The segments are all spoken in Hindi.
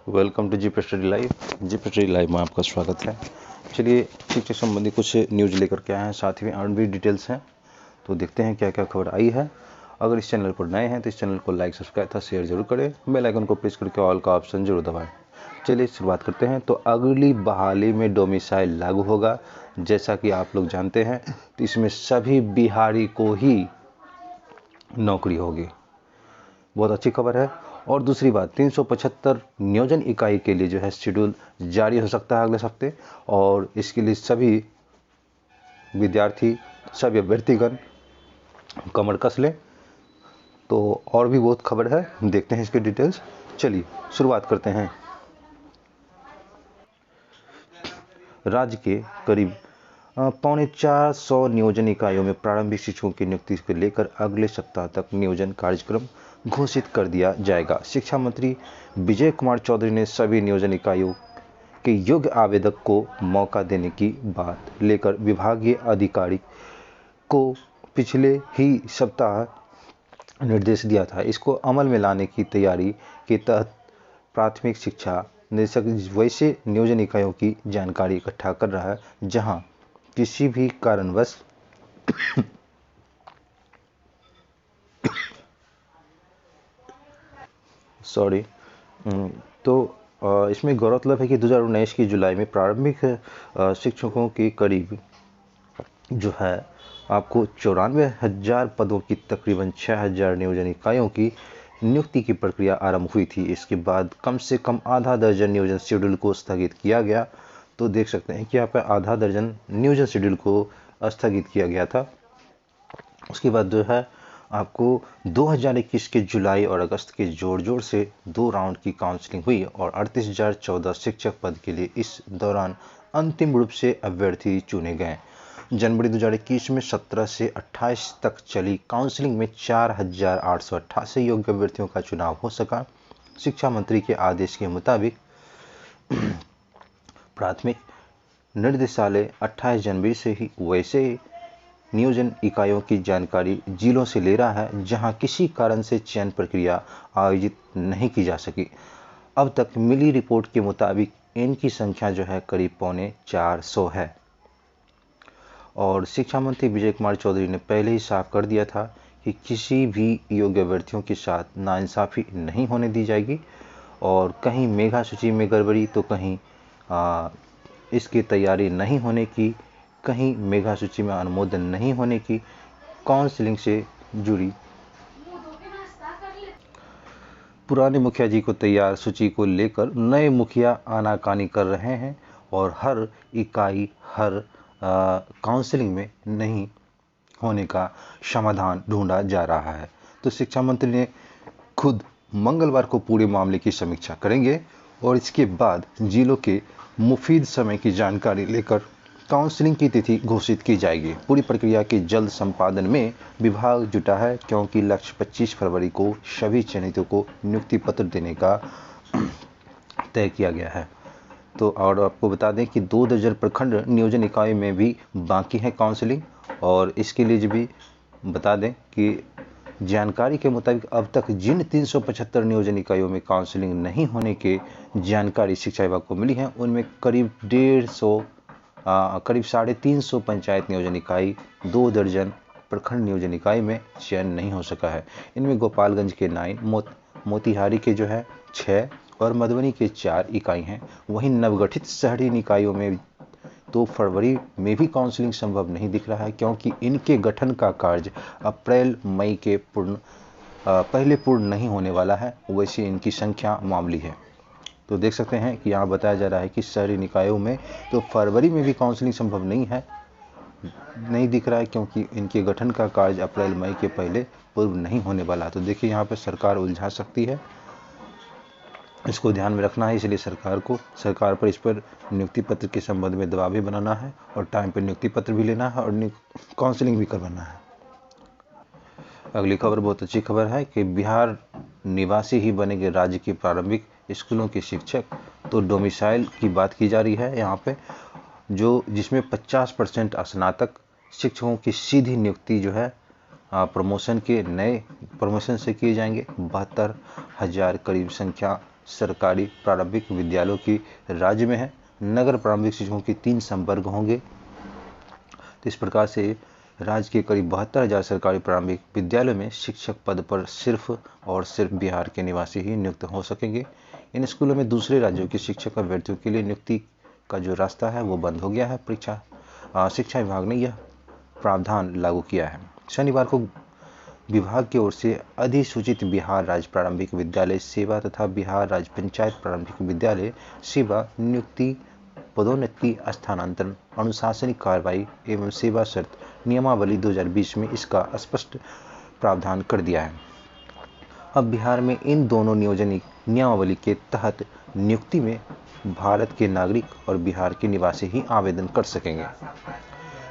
Welcome to GP study live. GP study live में आपका स्वागत है। चलिए शिक्षा संबंधी कुछ न्यूज़ लेकर के आए हैं, साथ ही और भी डिटेल्स हैं, तो देखते हैं क्या क्या खबर आई है। अगर इस चैनल पर नए हैं तो इस चैनल को लाइक सब्सक्राइब तथा शेयर जरूर करें, बेल आइकन को प्रेस करके ऑल का ऑप्शन जरूर दबाएं। चलिए शुरुआत करते हैं। तो अगली बहाली में डोमिसाइल लागू होगा। जैसा कि आप लोग जानते हैं तो इसमें सभी बिहारी को ही नौकरी होगी। बहुत अच्छी खबर है। और दूसरी बात, 375 नियोजन इकाई के लिए जो है शेड्यूल जारी हो सकता है अगले हफ्ते, और इसके लिए सभी विद्यार्थी, सभी अभ्यर्थीगण कमर कस लें। तो और भी बहुत खबर है, देखते हैं इसके डिटेल्स। चलिए शुरुआत करते हैं। राज्य के करीब 450 नियोजन इकाइयों में प्रारंभिक शिक्षकों की नियुक्ति को लेकर अगले सप्ताह तक नियोजन कार्यक्रम घोषित कर दिया जाएगा। शिक्षा मंत्री विजय कुमार चौधरी ने सभी नियोजन इकाइयों के योग्य आवेदक को मौका देने की बात लेकर विभागीय अधिकारी को पिछले ही सप्ताह निर्देश दिया था। इसको अमल में लाने की तैयारी के तहत प्राथमिक शिक्षा निदेशक वैसे नियोजन इकाइयों की जानकारी इकट्ठा कर रहा है जहां किसी भी कारणवश इसमें गौरतलब है कि 2019 की जुलाई में प्रारंभिक शिक्षकों की करीब जो है आपको 94,000 पदों की तकरीबन 6,000 नियोजन इकाइयों की नियुक्ति की प्रक्रिया आरंभ हुई थी। इसके बाद कम से कम आधा दर्जन नियोजन शेड्यूल को स्थगित किया गया। तो देख सकते हैं कि यहाँ पर आधा दर्जन नियोजन शेड्यूल को स्थगित किया गया था। उसके बाद जो है आपको 2021 के जुलाई और अगस्त के जोड़ से 2 राउंड की काउंसलिंग हुई और 38,014 शिक्षक पद के लिए इस दौरान अंतिम रूप से अभ्यर्थी चुने गए। जनवरी 2021 में 17 से 28 तक चली काउंसलिंग में 4,888 योग्य अभ्यर्थियों का चुनाव हो सका। शिक्षा मंत्री के आदेश के मुताबिक प्राथमिक निर्देशालय 28 जनवरी से ही वैसे नियोजन इकाइयों की जानकारी जिलों से ले रहा है जहां किसी कारण से चयन प्रक्रिया आयोजित नहीं की जा सकी। अब तक मिली रिपोर्ट के मुताबिक इनकी संख्या जो है करीब 450 है। और शिक्षा मंत्री विजय कुमार चौधरी ने पहले ही साफ कर दिया था कि किसी भी योग्य अभ्यर्थियों के साथ नाइंसाफ़ी नहीं होने दी जाएगी, और कहीं मेधा सूची में गड़बड़ी तो कहीं इसकी तैयारी नहीं होने की, कहीं मेधा सूची में अनुमोदन नहीं होने की, काउंसलिंग से जुड़ी पुराने मुखिया जी को तैयार सूची को लेकर नए मुखिया आनाकानी कर रहे हैं और हर इकाई हर काउंसलिंग में नहीं होने का समाधान ढूंढा जा रहा है। तो शिक्षा मंत्री ने खुद मंगलवार को पूरे मामले की समीक्षा करेंगे और इसके बाद जिलों के मुफीद समय की जानकारी लेकर काउंसलिंग की तिथि घोषित की जाएगी। पूरी प्रक्रिया के जल्द संपादन में विभाग जुटा है क्योंकि लक्ष्य 25 फरवरी को सभी चयनितों को नियुक्ति पत्र देने का तय किया गया है। तो और आपको बता दें कि 2 दर्जन प्रखंड नियोजन इकाई में भी बाकी है काउंसलिंग, और इसके लिए भी बता दें कि जानकारी के मुताबिक अब तक जिन 375 नियोजन इकाइयों में काउंसलिंग नहीं होने के जानकारी शिक्षा विभाग को मिली है उनमें करीब 350 पंचायत नियोजन इकाई, 2 दर्जन प्रखंड नियोजन इकाई में चयन नहीं हो सका है। इनमें गोपालगंज के 9, मोतिहारी के जो है 6 और मधुबनी के 4 इकाई हैं। वहीं नवगठित शहरी निकायों में तो फरवरी में भी काउंसलिंग संभव नहीं दिख रहा है क्योंकि इनके गठन का कार्य अप्रैल मई के पहले पूर्ण नहीं होने वाला है। वैसे इनकी संख्या मामूली है। तो देख सकते हैं कि यहाँ बताया जा रहा है कि शहरी निकायों में तो फरवरी में भी काउंसलिंग संभव नहीं दिख रहा है क्योंकि इनके गठन का कार्य अप्रैल मई के पहले पूर्व नहीं होने वाला है। तो देखिए यहाँ पर सरकार उलझा सकती है, इसको ध्यान में रखना है। इसलिए सरकार पर इस पर नियुक्ति पत्र के संबंध में दबाव भी बनाना है और टाइम पर नियुक्ति पत्र भी लेना है और काउंसलिंग भी करवाना है। अगली खबर बहुत अच्छी खबर है कि बिहार निवासी ही बनेंगे राज्य के प्रारंभिक स्कूलों के शिक्षक। तो डोमिसाइल की बात की जा रही है यहाँ पे, जिसमें 50% स्नातक शिक्षकों की सीधी नियुक्ति जो है प्रमोशन से किए जाएंगे। 72,000 करीब संख्या सरकारी प्रारंभिक विद्यालयों की राज्य में है। नगर प्रारंभिक शिक्षकों के 3 संवर्ग होंगे। तो इस प्रकार से राज्य के करीब 72,000 सरकारी प्रारंभिक विद्यालयों में शिक्षक पद पर सिर्फ और सिर्फ बिहार के निवासी ही नियुक्त हो सकेंगे। इन स्कूलों में दूसरे राज्यों के शिक्षक अभ्यर्थियों के लिए नियुक्ति का जो रास्ता है वो बंद हो गया है। शिक्षा विभाग ने यह प्रावधान लागू किया है। शनिवार को विभाग की ओर से अधिसूचित बिहार राज्य प्रारंभिक विद्यालय सेवा तथा बिहार राज्य पंचायत प्रारंभिक विद्यालय सेवा नियुक्ति, पदोन्नति, स्थानांतरण, अनुशासनिक कार्रवाई एवं सेवा शर्त नियमावली 2020 में इसका स्पष्ट प्रावधान कर दिया है। अब बिहार में इन दोनों नियोजन नियमावली के तहत नियुक्ति में भारत के नागरिक और बिहार के निवासी ही आवेदन कर सकेंगे।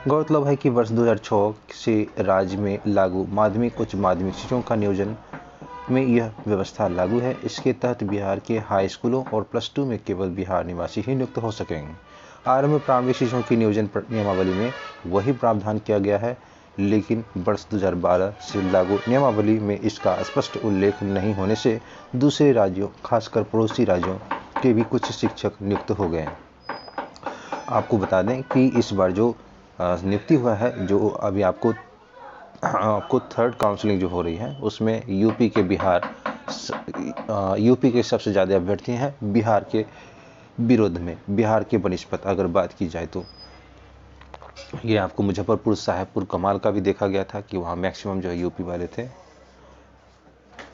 गौरतलब है कि वर्ष 2006 से राज्य में लागू माध्यमिक उच्च माध्यमिक शिक्षकों का नियोजन में यह व्यवस्था लागू है। इसके तहत बिहार के हाई स्कूलों और +2 में केवल बिहार निवासी ही नियुक्त हो सकेंगे। आरंभ प्रारंभिक शिक्षकों की नियोजन नियमावली में वही प्रावधान किया गया है, लेकिन वर्ष 2012 से लागू नियमावली में इसका स्पष्ट उल्लेख नहीं होने से दूसरे राज्यों, खासकर पड़ोसी राज्यों के भी कुछ शिक्षक नियुक्त हो गए। आपको बता दें कि इस बार जो नियुक्ति हुआ है, जो अभी आपको थर्ड काउंसलिंग जो हो रही है, उसमें यूपी के सबसे ज़्यादा अभ्यर्थी हैं बिहार के विरोध में, बिहार के बनिस्पत अगर बात की जाए तो। ये आपको मुजफ्फरपुर, साहेबपुर, कमाल का भी देखा गया था कि वहाँ मैक्सिमम जो है यूपी वाले थे।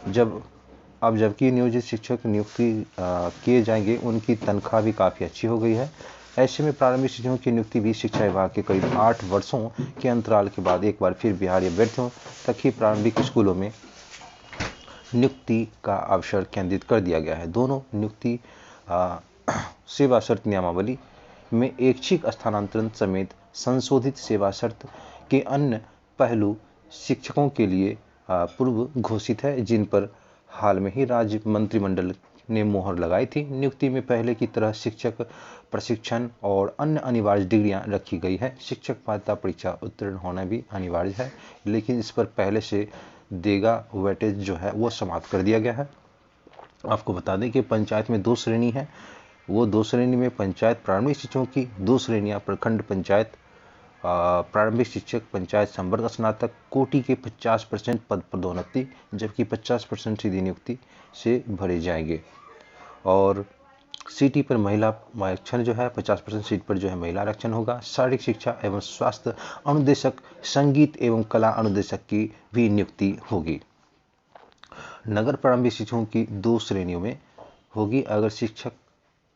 जबकि नियोजित शिक्षक नियुक्ति किए जाएंगे, उनकी तनख्वाह भी काफ़ी अच्छी हो गई है। ऐसे में प्रारंभिक शिक्षकों की नियुक्ति भी शिक्षा विभाग के करीब 8 वर्षों के अंतराल के बाद एक बार फिर बिहारी अभ्यर्थियों तक ही प्रारंभिक स्कूलों में नियुक्ति का अवसर केंद्रित कर दिया गया है। दोनों नियुक्ति सेवा शर्त नियमावली में ऐच्छिक स्थानांतरण समेत संशोधित सेवा शर्त के अन्य पहलू शिक्षकों के लिए पूर्व घोषित है, जिन पर हाल में ही राज्य मंत्रिमंडल ने मोहर लगाई थी। नियुक्ति में पहले की तरह शिक्षक प्रशिक्षण और अन्य अनिवार्य डिग्रियां रखी गई है। शिक्षक पात्रता परीक्षा उत्तीर्ण होना भी अनिवार्य है, लेकिन इस पर पहले से देगा वेटेज जो है वो समाप्त कर दिया गया है। आपको बता दें कि पंचायत में 2 श्रेणी है। वो 2 श्रेणी में पंचायत प्रारंभिक शिक्षकों की 2 श्रेणियां प्रखंड पंचायत प्रारंभिक शिक्षक, पंचायत संवर्ग स्नातक कोटि के 50% पद पदोन्नति, जबकि 50% सीधी नियुक्ति से भरे जाएंगे। और सीटी पर महिला आरक्षण जो है 50% सीट पर जो है महिला आरक्षण होगा। शारीरिक शिक्षा एवं स्वास्थ्य अनुदेशक, संगीत एवं कला अनुदेशक की भी नियुक्ति होगी। नगर प्रारंभिक शिक्षकों की 2 श्रेणियों में होगी। अगर शिक्षक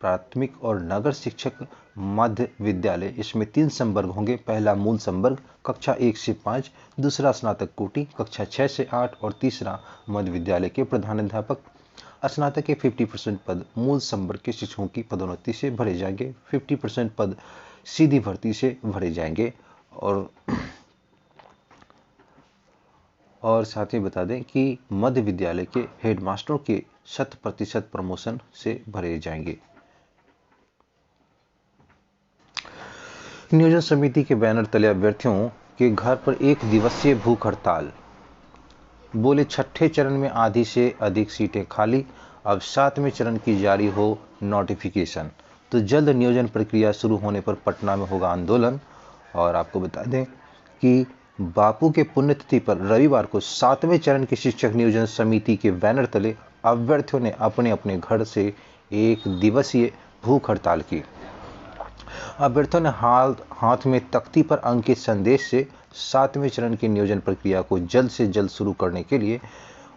प्राथमिक और नगर शिक्षक मध्य विद्यालय, इसमें 3 संवर्ग होंगे। पहला मूल संवर्ग कक्षा 1 से 5, दूसरा स्नातक कोटि कक्षा 6 से 8 और तीसरा मध्य विद्यालय के प्रधानाध्यापक। स्नातक के 50% पद मूल संवर्ग के शिक्षकों की पदोन्नति से भरे जाएंगे, 50% पद सीधी भर्ती से भरे जाएंगे। और साथ ही बता दें कि मध्य विद्यालय के हेडमास्टरों के 100% प्रमोशन से भरे जाएंगे। नियोजन समिति के बैनर तले अभ्यर्थियों के घर पर 1 दिवसीय भूख हड़ताल। बोले 6ठे चरण में आधी से अधिक सीटें खाली, अब 7वें चरण की जारी हो नोटिफिकेशन। तो जल्द नियोजन प्रक्रिया शुरू होने पर पटना में होगा आंदोलन। और आपको बता दें कि बापू के पुण्यतिथि पर रविवार को 7वें चरण की शिक्षक नियोजन समिति के बैनर तले अभ्यर्थियों ने अपने अपने घर से 1 दिवसीय भूख हड़ताल की। अभ्यर्थियों ने हाथ में तख्ती पर अंकित संदेश से 7वें चरण की नियोजन प्रक्रिया को जल्द से जल्द शुरू करने के लिए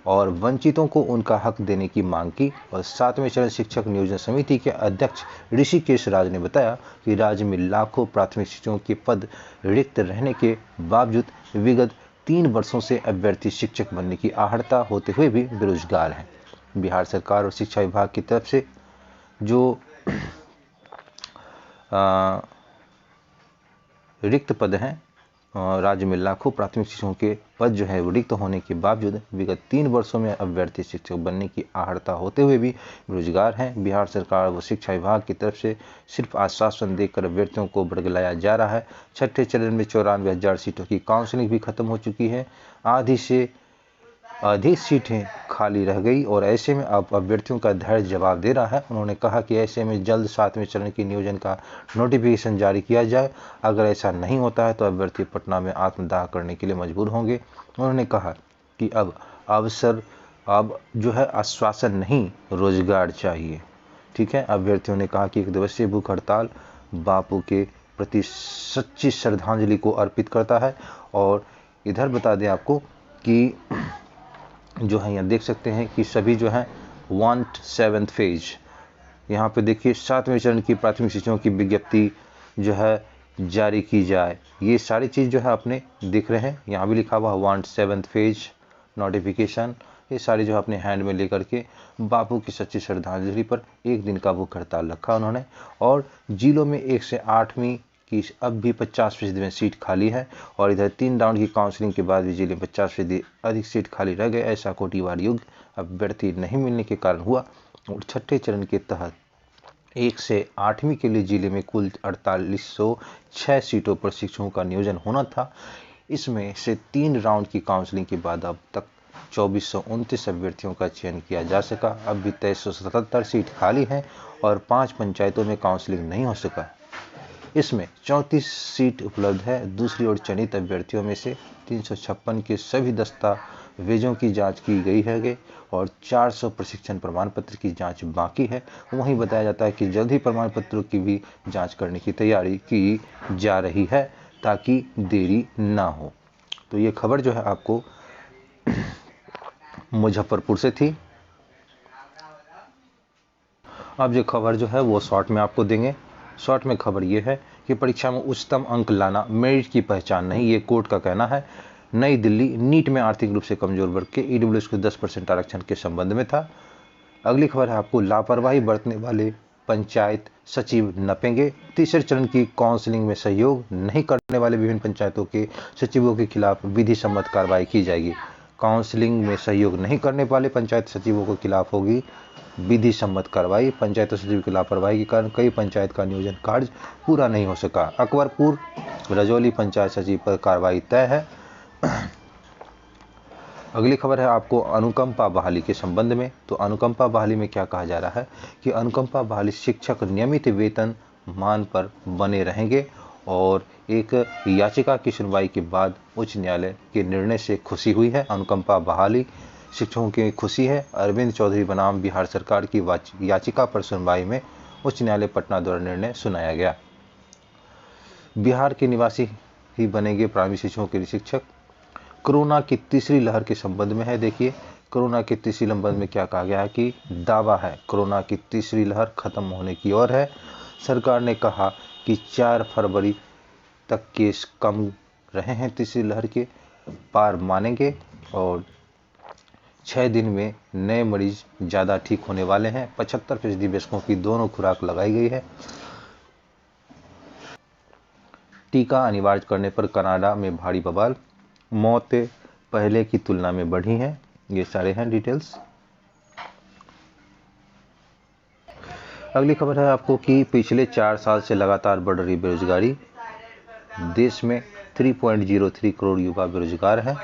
और वंचितों को उनका हक देने की मांग की। और 7वें चरण शिक्षक नियोजन समिति के अध्यक्ष ऋषिकेश राज ने बताया कि राज्य में लाखों प्राथमिक शिक्षकों के पद रिक्त रहने के बावजूद विगत 3 वर्षों से अभ्यर्थी शिक्षक बनने की आहड़ता होते हुए भी बेरोजगार हैं। बिहार सरकार और शिक्षा विभाग की तरफ से जो रिक्त पद हैं, राज्य में लाखों प्राथमिक शिक्षकों के पद जो है वो रिक्त होने के बावजूद विगत 3 वर्षों में अभ्यर्थी शिक्षक बनने की आहड़ता होते हुए भी बेरोजगार हैं। बिहार सरकार व शिक्षा विभाग की तरफ से सिर्फ आश्वासन देकर अभ्यर्थियों को बरगलाया जा रहा है। 6ठे चरण में 94,000 सीटों की काउंसलिंग भी खत्म हो चुकी है। आधी से अधिक सीटें खाली रह गई और ऐसे में अब अभ्यर्थियों का धैर्य जवाब दे रहा है। उन्होंने कहा कि ऐसे में जल्द 7वें चरण की नियोजन का नोटिफिकेशन जारी किया जाए। अगर ऐसा नहीं होता है तो अभ्यर्थी पटना में आत्मदाह करने के लिए मजबूर होंगे। उन्होंने कहा कि अब जो है आश्वासन नहीं, रोजगार चाहिए। ठीक है, अभ्यर्थियों ने कहा कि 1 दिवसीय भूख हड़ताल बापू के प्रति सच्ची श्रद्धांजलि को अर्पित करता है। और इधर बता दें आपको कि जो है यहाँ देख सकते हैं कि सभी जो है वांट 7th फेज, यहाँ पे देखिए 7वें चरण की प्राथमिक शिक्षकों की विज्ञप्ति जो है जारी की जाए। ये सारी चीज़ जो है अपने दिख रहे हैं, यहाँ भी लिखा हुआ वांट 7th फेज नोटिफिकेशन। ये सारी जो है अपने हैंड में लेकर के बापू की सच्ची श्रद्धांजलि पर 1 दिन का भूख हड़ताल रखा उन्होंने। और जिलों में 1 से 8वीं की अब भी 50% में सीट खाली है और इधर 3 राउंड की काउंसलिंग के बाद भी जिले में 50% अधिक सीट खाली रह गए। ऐसा कोटिवार युग अभ्यर्थी नहीं मिलने के कारण हुआ। और 6ठे चरण के तहत 1 से 8वीं के लिए जिले में कुल 4806 सीटों पर शिक्षकों का नियोजन होना था। इसमें से 3 राउंड की काउंसलिंग के बाद अब तक 2429 अभ्यर्थियों का चयन किया जा सका। अब भी 2377 सीट खाली हैं और 5 पंचायतों में काउंसलिंग नहीं हो सका। इसमें 34 सीट उपलब्ध है। दूसरी ओर चयनित अभ्यर्थियों में से 356 के सभी दस्तावेजों की जांच की गई है और 400 प्रशिक्षण प्रमाण पत्र की जांच बाकी है। वहीं बताया जाता है कि जल्द ही प्रमाण पत्रों की भी जांच करने की तैयारी की जा रही है ताकि देरी ना हो। तो ये खबर जो है आपको मुजफ्फरपुर से थी। अब जो खबर जो है वो शॉर्ट में आपको देंगे। शॉर्ट में खबर ये है कि परीक्षा में उच्चतम अंक लाना मेरिट की पहचान नहीं, ये कोर्ट का कहना है। नई दिल्ली नीट में आर्थिक रूप से कमजोर वर्ग के ईडब्ल्यूएस को 10% आरक्षण के संबंध में था। अगली खबर है आपको लापरवाही बरतने वाले पंचायत सचिव नपेंगे। तीसरे चरण की काउंसलिंग में सहयोग नहीं करने वाले विभिन्न पंचायतों के सचिवों के खिलाफ विधि सम्मत कार्रवाई की जाएगी। काउंसलिंग में सहयोग नहीं करने वाले पंचायत सचिवों के खिलाफ होगी विधि सम्मत कार्रवाई। पंचायत सचिव की लापरवाही के कारण कई पंचायत का नियोजन कार्य पूरा नहीं हो सका। अकबरपुर रजौली पंचायत सचिव पर कार्रवाई तय है। अगली खबर है आपको अनुकंपा बहाली के संबंध में। तो अनुकंपा बहाली में क्या कहा जा रहा है कि अनुकंपा बहाली शिक्षक नियमित वेतन मान पर बने रहेंगे और एक याचिका की सुनवाई के बाद उच्च न्यायालय के निर्णय से खुशी हुई है। अनुकंपा बहाली शिक्षकों की खुशी है। अरविंद चौधरी बनाम बिहार सरकार की याचिका पर सुनवाई में उच्च न्यायालय पटना द्वारा निर्णय सुनाया गया। बिहार के निवासी ही बनेंगे प्राथमिक शिक्षकों के शिक्षक। कोरोना की तीसरी लहर के संबंध में है। देखिए कोरोना की तीसरी लहर में क्या कहा गया है कि दावा है कोरोना की तीसरी लहर खत्म होने की ओर है। सरकार ने कहा कि 4 फरवरी तक केस कम रहे हैं, तीसरी लहर के पार मानेंगे और 6 दिन में नए मरीज ज़्यादा ठीक होने वाले हैं। 75% वयस्कों की दोनों खुराक लगाई गई है। टीका अनिवार्य करने पर कनाडा में भारी बवाल, मौतें पहले की तुलना में बढ़ी हैं। ये सारे हैं डिटेल्स। अगली खबर है आपको कि पिछले 4 साल से लगातार बढ़ रही बेरोजगारी। देश में 3.03 करोड़ युवा बेरोजगार हैं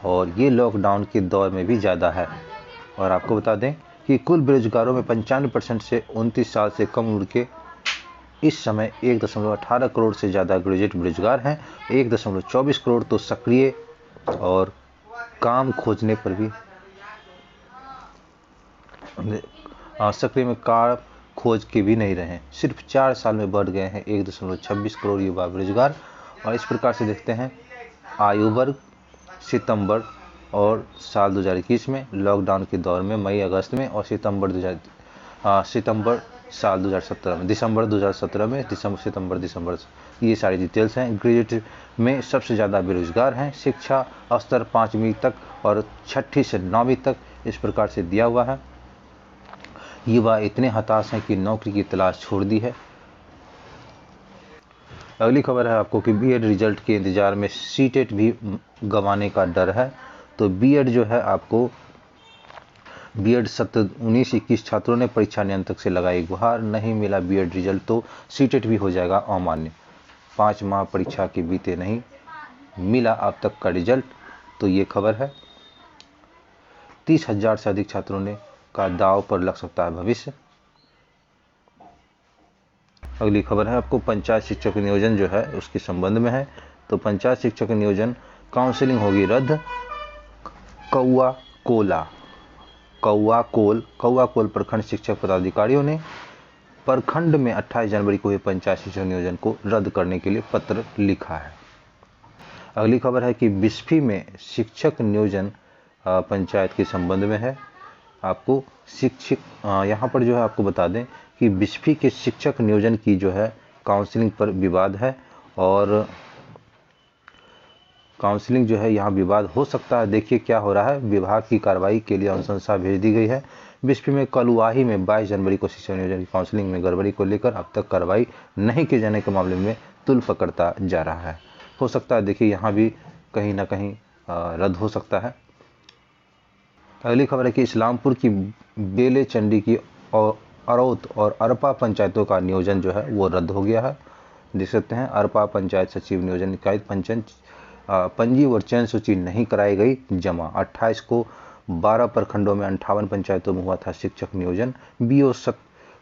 और ये लॉकडाउन के दौर में भी ज़्यादा है। और आपको बता दें कि कुल बेरोजगारों में 95% से 29 साल से कम उम्र के इस समय 1.18 करोड़ से ज़्यादा ग्रेजुएट बेरोजगार हैं। 1.24 करोड़ तो सक्रिय और काम खोजने पर भी सक्रिय में काम खोज के भी नहीं रहे। सिर्फ 4 साल में बढ़ गए हैं 1.26 करोड़ युवा बेरोजगार। और इस प्रकार से देखते हैं आयु वर्ग सितंबर और साल 2021 में, लॉकडाउन के दौर में मई अगस्त में और सितंबर साल 2017 में, दिसंबर 2017 में, दिसंबर ये सारी डिटेल्स हैं। ग्रेजुएट में सबसे ज़्यादा बेरोजगार हैं। शिक्षा स्तर 5वीं तक और 6ठी से 9वीं तक इस प्रकार से दिया हुआ है। युवा इतने हताश हैं कि नौकरी की तलाश छोड़ दी है। अगली खबर है आपको कि बीएड रिजल्ट के इंतजार में सीटेट भी गंवाने का डर है। तो बीएड जो है आपको बीएड सत्र 19-21 छात्रों ने परीक्षा नियंत्रक से लगाई गुहार। नहीं मिला बीएड रिजल्ट तो सीटेट भी हो जाएगा अमान्य। 5 माह परीक्षा के बीते नहीं मिला अब तक का रिजल्ट। तो ये खबर है। 30,000 से अधिक छात्रों ने का दाव पर लग सकता है भविष्य। अगली खबर है आपको पंचायत शिक्षक नियोजन जो है उसके संबंध में है। तो पंचायत शिक्षक नियोजन काउंसलिंग होगी रद्द। कौआ कोल प्रखंड शिक्षक पदाधिकारियों ने प्रखंड में 28 जनवरी को हुए पंचायत शिक्षक नियोजन को रद्द करने के लिए पत्र लिखा है। अगली खबर है कि बिस्फी में शिक्षक नियोजन पंचायत के संबंध में है। आपको यहाँ पर जो है आपको बता दें कि बिस्फी के शिक्षक नियोजन की जो है काउंसलिंग पर विवाद है और काउंसलिंग जो है यहाँ विवाद हो सकता है। देखिए क्या हो रहा है, विभाग की कार्रवाई के लिए अनुशंसा भेज दी गई है। बिस्फी में कलुआही में 22 जनवरी को शिक्षक नियोजन की काउंसलिंग में गड़बड़ी को लेकर अब तक कार्रवाई नहीं किए जाने के मामले में तुल पकड़ता जा रहा है। हो सकता है देखिए यहाँ भी कहीं ना कहीं रद्द हो सकता है। अगली खबर है कि इस्लामपुर की बेले चंडी की और अरौत और अरपा पंचायतों का नियोजन जो है वो रद्द हो गया है। देख सकते हैं अरपा पंचायत सचिव नियोजन इकाई पंजी और चयन सूची नहीं कराई गई जमा। 28 को 12 प्रखंडों में 58 पंचायतों में हुआ था शिक्षक नियोजन। बीओ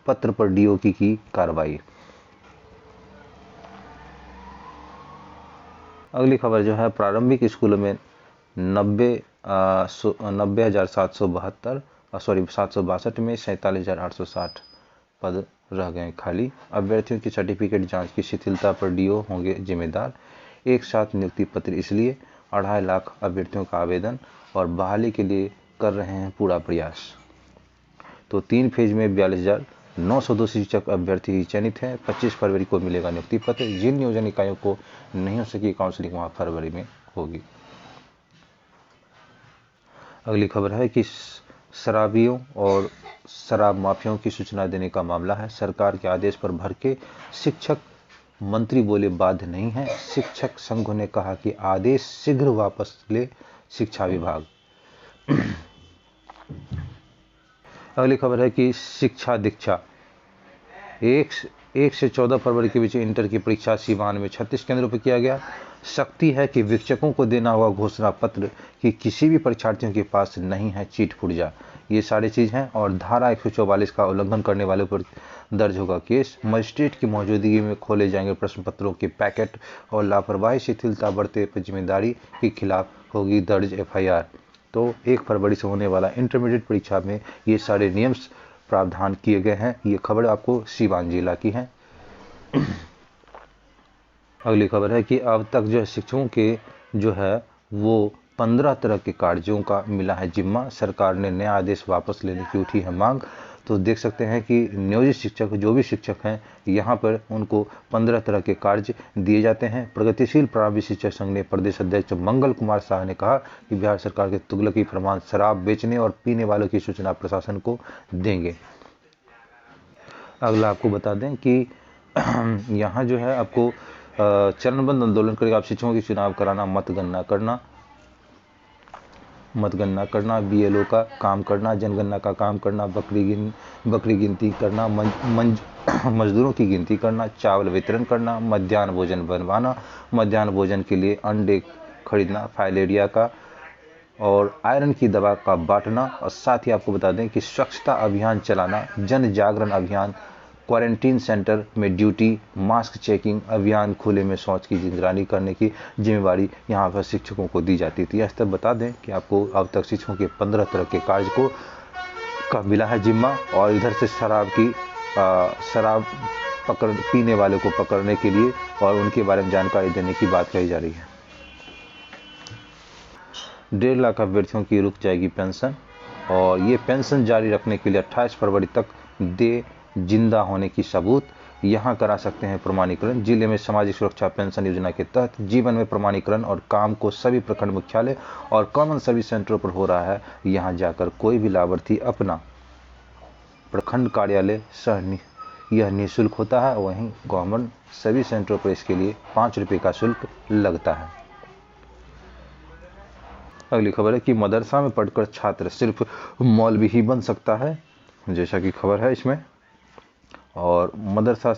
पत्र पर डीओ की कार्रवाई। अगली खबर जो है प्रारंभिक स्कूलों में 762 में 47,860 पद रह गए खाली। अभ्यर्थियों की सर्टिफिकेट जांच की शिथिलता पर डीओ होंगे जिम्मेदार। एक साथ नियुक्ति पत्र इसलिए 2.5 लाख अभ्यर्थियों का आवेदन और बहाली के लिए कर रहे हैं पूरा प्रयास। तो 3 फेज में 42,902 शिक्षक अभ्यर्थी चयनित हैं। 25 फरवरी को मिलेगा नियुक्ति पत्र। जिन नियोजन इकाइयों को नहीं हो सकी काउंसलिंग वहाँ फरवरी में होगी। अगली खबर है कि शराबियों और शराब माफियाओं की सूचना देने का मामला है। सरकार के आदेश पर भर के शिक्षक मंत्री बोले बाध्य नहीं है। शिक्षक संघों ने कहा कि आदेश शीघ्र वापस ले शिक्षा विभाग। अगली खबर है कि शिक्षा दीक्षा 1 से 14 फरवरी के बीच इंटर की परीक्षा सीवान में 36 केंद्रों पर किया गया। सख्ती है कि शिक्षकों को देना हुआ घोषणा पत्र कि किसी भी परीक्षार्थियों के पास नहीं है चीट पुर्जा। ये सारी चीज़ हैं और धारा 144 का उल्लंघन करने वालों पर दर्ज होगा केस। मजिस्ट्रेट की मौजूदगी में खोले जाएंगे प्रश्न पत्रों के पैकेट और लापरवाही शिथिलता बरते पर जिम्मेदारी के खिलाफ होगी दर्ज FIR। तो 1 फरवरी से होने वाला इंटरमीडिएट परीक्षा में ये सारे नियम प्रावधान किए गए हैं। ये खबर आपको सीवान जिला की है। अगली खबर है कि अब तक जो है शिक्षकों के जो है वो 15 तरह के कार्यों का मिला है जिम्मा। सरकार ने नया आदेश वापस लेने की उठी है मांग। तो देख सकते हैं कि नियोजित शिक्षक जो भी शिक्षक हैं यहाँ पर उनको 15 तरह के कार्य दिए जाते हैं। प्रगतिशील प्रारंभिक शिक्षक संघ ने प्रदेश अध्यक्ष मंगल कुमार शाह ने कहा कि बिहार सरकार के तुगलकी फरमान शराब बेचने और पीने वालों की सूचना प्रशासन को देंगे। अगला आपको बता दें कि यहाँ जो है आपको चरणबद्ध आंदोलन करेगा। आप शिक्षकों की चुनाव कराना, मतगणना करना, BLO का काम करना, जनगणना का काम करना, बकरी गिनती करना, मजदूरों की गिनती करना, चावल वितरण करना, मध्याह्न भोजन बनवाना, मध्याह्न भोजन के लिए अंडे खरीदना, फाइलेरिया का और आयरन की दवा का बांटना। और साथ ही आपको बता दें कि स्वच्छता अभियान चलाना, जन जागरण अभियान, क्वारंटीन सेंटर में ड्यूटी, मास्क चेकिंग अभियान, खुले में शौच की निगरानी करने की जिम्मेवारी यहाँ पर शिक्षकों को दी जाती थी। ऐसा बता दें कि आपको अब तक शिक्षकों के 15 तरह के कार्य का मिला है जिम्मा। और इधर से शराब पीने वाले को पकड़ने के लिए और उनके बारे में जानकारी देने की बात कही जा रही है। 1.5 लाख अभ्यर्थियों की रुक जाएगी पेंशन और ये पेंशन जारी रखने के लिए 28 फरवरी तक जिंदा होने की सबूत यहाँ करा सकते हैं प्रमाणीकरण। जिले में सामाजिक सुरक्षा पेंशन योजना के तहत जीवन में प्रमाणीकरण और काम को सभी प्रखंड मुख्यालय और कॉमन सर्विस सेंटरों पर हो रहा है। यहाँ जाकर कोई भी लाभार्थी अपना प्रखंड कार्यालय यह निःशुल्क होता है। वहीं गवर्नमेंट सर्विस सेंटरों पर इसके लिए 5 रुपये का शुल्क लगता है। अगली खबर है कि मदरसा में पढ़कर छात्र सिर्फ मौलवी ही बन सकता है, जैसा कि खबर है इसमें। और मदरसा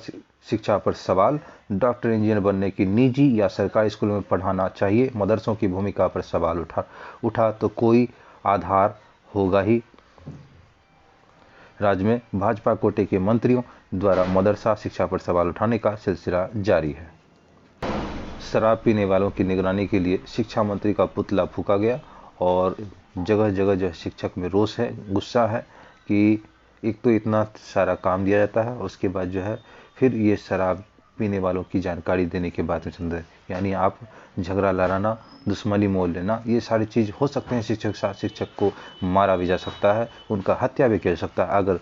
शिक्षा पर सवाल, डॉक्टर इंजीनियर बनने की निजी या सरकारी स्कूलों में पढ़ाना चाहिए, मदरसों की भूमिका पर सवाल उठा तो कोई आधार होगा ही। राज्य में भाजपा कोटे के मंत्रियों द्वारा मदरसा शिक्षा पर सवाल उठाने का सिलसिला जारी है। शराब पीने वालों की निगरानी के लिए शिक्षा मंत्री का पुतला फूंका गया और जगह जगह जो शिक्षक में रोष है, गुस्सा है कि एक तो इतना सारा काम दिया जाता है, उसके बाद जो है फिर ये शराब पीने वालों की जानकारी देने के बाद में चंद, यानी आप झगड़ा लड़ाना, दुश्मनी मोल लेना, ये सारी चीज़ हो सकते हैं। शिक्षक के साथ शिक्षक को मारा भी जा सकता है, उनका हत्या भी किया जा सकता है अगर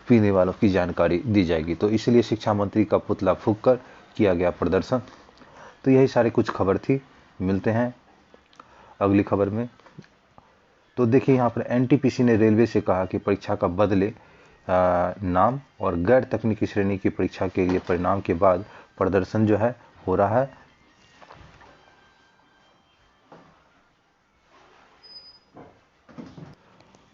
पीने वालों की जानकारी दी जाएगी। तो इसलिए शिक्षा मंत्री का पुतला फूंक कर किया गया प्रदर्शन। तो यही सारी कुछ खबर थी। मिलते हैं अगली खबर में। तो देखिए यहाँ पर एनटीपीसी ने रेलवे से कहा कि परीक्षा का बदले नाम और गैर तकनीकी श्रेणी की परीक्षा के लिए परिणाम के बाद प्रदर्शन जो है हो रहा है।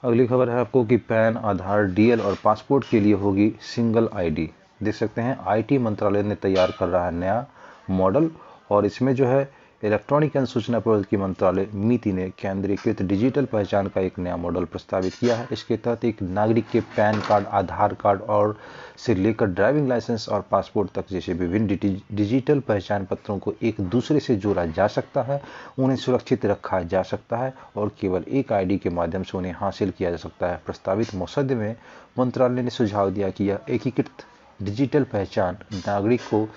अगली खबर है आपको कि पैन, आधार, डीएल और पासपोर्ट के लिए होगी सिंगल आईडी। देख सकते हैं आईटी मंत्रालय ने तैयार कर रहा है नया मॉडल और इसमें जो है इलेक्ट्रॉनिक एवं सूचना प्रौद्योगिकी मंत्रालय मीति ने केंद्रीकृत डिजिटल पहचान का एक नया मॉडल प्रस्तावित किया है। इसके तहत एक नागरिक के पैन कार्ड, आधार कार्ड और से लेकर ड्राइविंग लाइसेंस और पासपोर्ट तक जैसे विभिन्न डिजिटल पहचान पत्रों को एक दूसरे से जोड़ा जा सकता है, उन्हें सुरक्षित रखा जा सकता है और केवल एक आईडी के माध्यम से उन्हें हासिल किया जा सकता है। प्रस्तावित मसौदे में मंत्रालय ने सुझाव दिया कि यह एकीकृत डिजिटल पहचान नागरिक को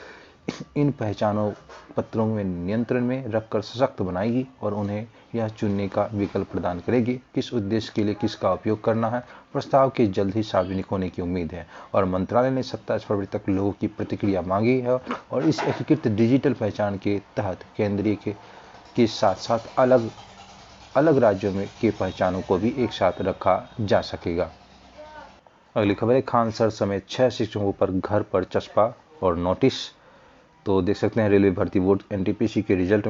इन पहचानों पत्रों में नियंत्रण में रखकर सशक्त बनाएगी और उन्हें यह चुनने का विकल्प प्रदान करेगी किस उद्देश्य के लिए किसका उपयोग करना है। प्रस्ताव के जल्द ही सार्वजनिक होने की उम्मीद है और मंत्रालय ने 27 फरवरी तक लोगों की प्रतिक्रिया मांगी है और इस एकीकृत डिजिटल पहचान के तहत केंद्रीय के साथ साथ अलग अलग राज्यों में के पहचानों को भी एक साथ रखा जा सकेगा। अगली खबर है खान सर समेत 6 शिक्षकों पर घर पर चस्पा और नोटिस। तो देख सकते हैं रेलवे भर्ती बोर्ड एनटीपीसी के रिजल्ट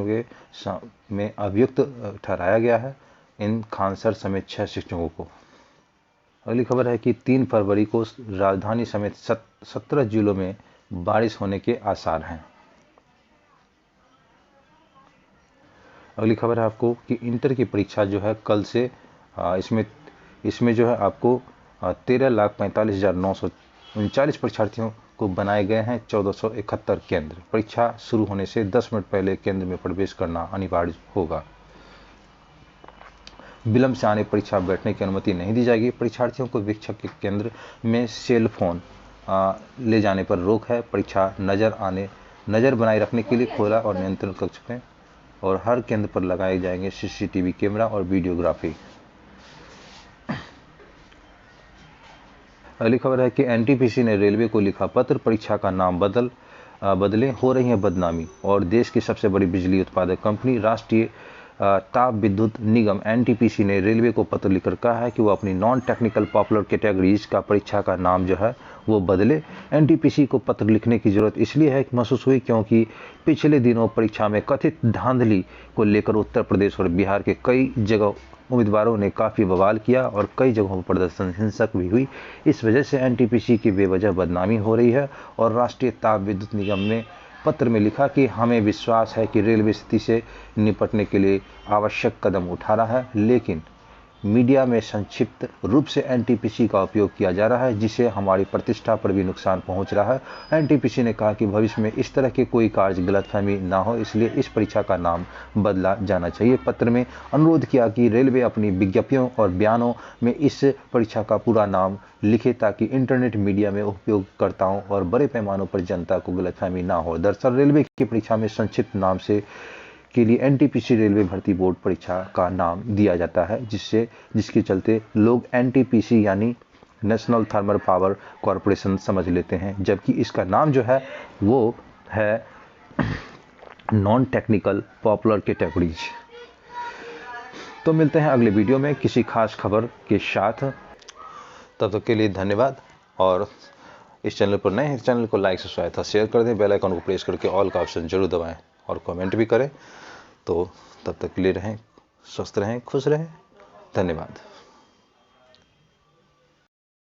में अभियुक्त ठहराया गया है इन खान सर समेत 6 शिक्षकों को। अगली खबर है कि 3 फरवरी को राजधानी समेत 17 जिलों में बारिश होने के आसार हैं। अगली खबर है आपको कि इंटर की परीक्षा जो है कल से इसमें जो है आपको 13,45,939 परीक्षार्थियों को बनाए गए हैं 1471 केंद्र। परीक्षा शुरू होने से 10 मिनट पहले केंद्र में प्रवेश करना अनिवार्य होगा। विलंब से आने परीक्षा बैठने की अनुमति नहीं दी जाएगी। परीक्षार्थियों को परीक्षा के केंद्र में सेल फोन ले जाने पर रोक है। परीक्षा नज़र बनाए रखने के लिए खोला और नियंत्रण कक्ष में और हर केंद्र पर लगाए जाएंगे सीसीटीवी कैमरा और वीडियोग्राफी। अगली खबर है कि एनटीपीसी ने रेलवे को लिखा पत्र, परीक्षा का नाम बदले हो रही है बदनामी और देश की सबसे बड़ी बिजली उत्पादक कंपनी राष्ट्रीय ताप विद्युत निगम एनटीपीसी ने रेलवे को पत्र लिखकर कहा है कि वो अपनी नॉन टेक्निकल पॉपुलर कैटेगरीज का परीक्षा का नाम जो है वो बदले। एनटीपीसी को पत्र लिखने की जरूरत इसलिए है कि महसूस हुई क्योंकि पिछले दिनों परीक्षा में कथित धांधली को लेकर उत्तर प्रदेश और बिहार के कई जगह उम्मीदवारों ने काफ़ी बवाल किया और कई जगहों पर प्रदर्शन हिंसक भी हुई। इस वजह से एनटीपीसी की बेवजह बदनामी हो रही है और राष्ट्रीय ताप विद्युत निगम ने पत्र में लिखा कि हमें विश्वास है कि रेलवे स्थिति से निपटने के लिए आवश्यक कदम उठा रहा है, लेकिन मीडिया में संक्षिप्त रूप से एनटीपीसी का उपयोग किया जा रहा है जिससे हमारी प्रतिष्ठा पर भी नुकसान पहुंच रहा है। एनटीपीसी ने कहा कि भविष्य में इस तरह के कोई कार्य गलतफहमी ना हो, इसलिए इस परीक्षा का नाम बदला जाना चाहिए। पत्र में अनुरोध किया कि रेलवे अपनी विज्ञप्तियों और बयानों में इस परीक्षा का पूरा नाम लिखे ताकि इंटरनेट मीडिया में उपयोगकर्ताओं और बड़े पैमाने पर जनता को गलतफहमी ना हो। दरअसल रेलवे की परीक्षा में संक्षिप्त नाम से के लिए एनटीपीसी रेलवे भर्ती बोर्ड परीक्षा का नाम दिया जाता है जिसके चलते लोग एनटीपीसी यानी नेशनल थर्मल पावर कॉरपोरेशन समझ लेते हैं, जबकि इसका नाम जो है वो है नॉन टेक्निकल पॉपुलर कैटेगरीज। तो मिलते हैं अगले वीडियो में किसी खास खबर के साथ। तब तक के लिए धन्यवाद और इस चैनल पर नए हैं चैनल को लाइक सब्सक्राइब तथा शेयर कर दें। बेल आइकन को प्रेस करके ऑल का ऑप्शन जरूर दबाएं और कमेंट भी करें। तो तब तक के लिए रहें, स्वस्थ रहें, खुश रहें। धन्यवाद।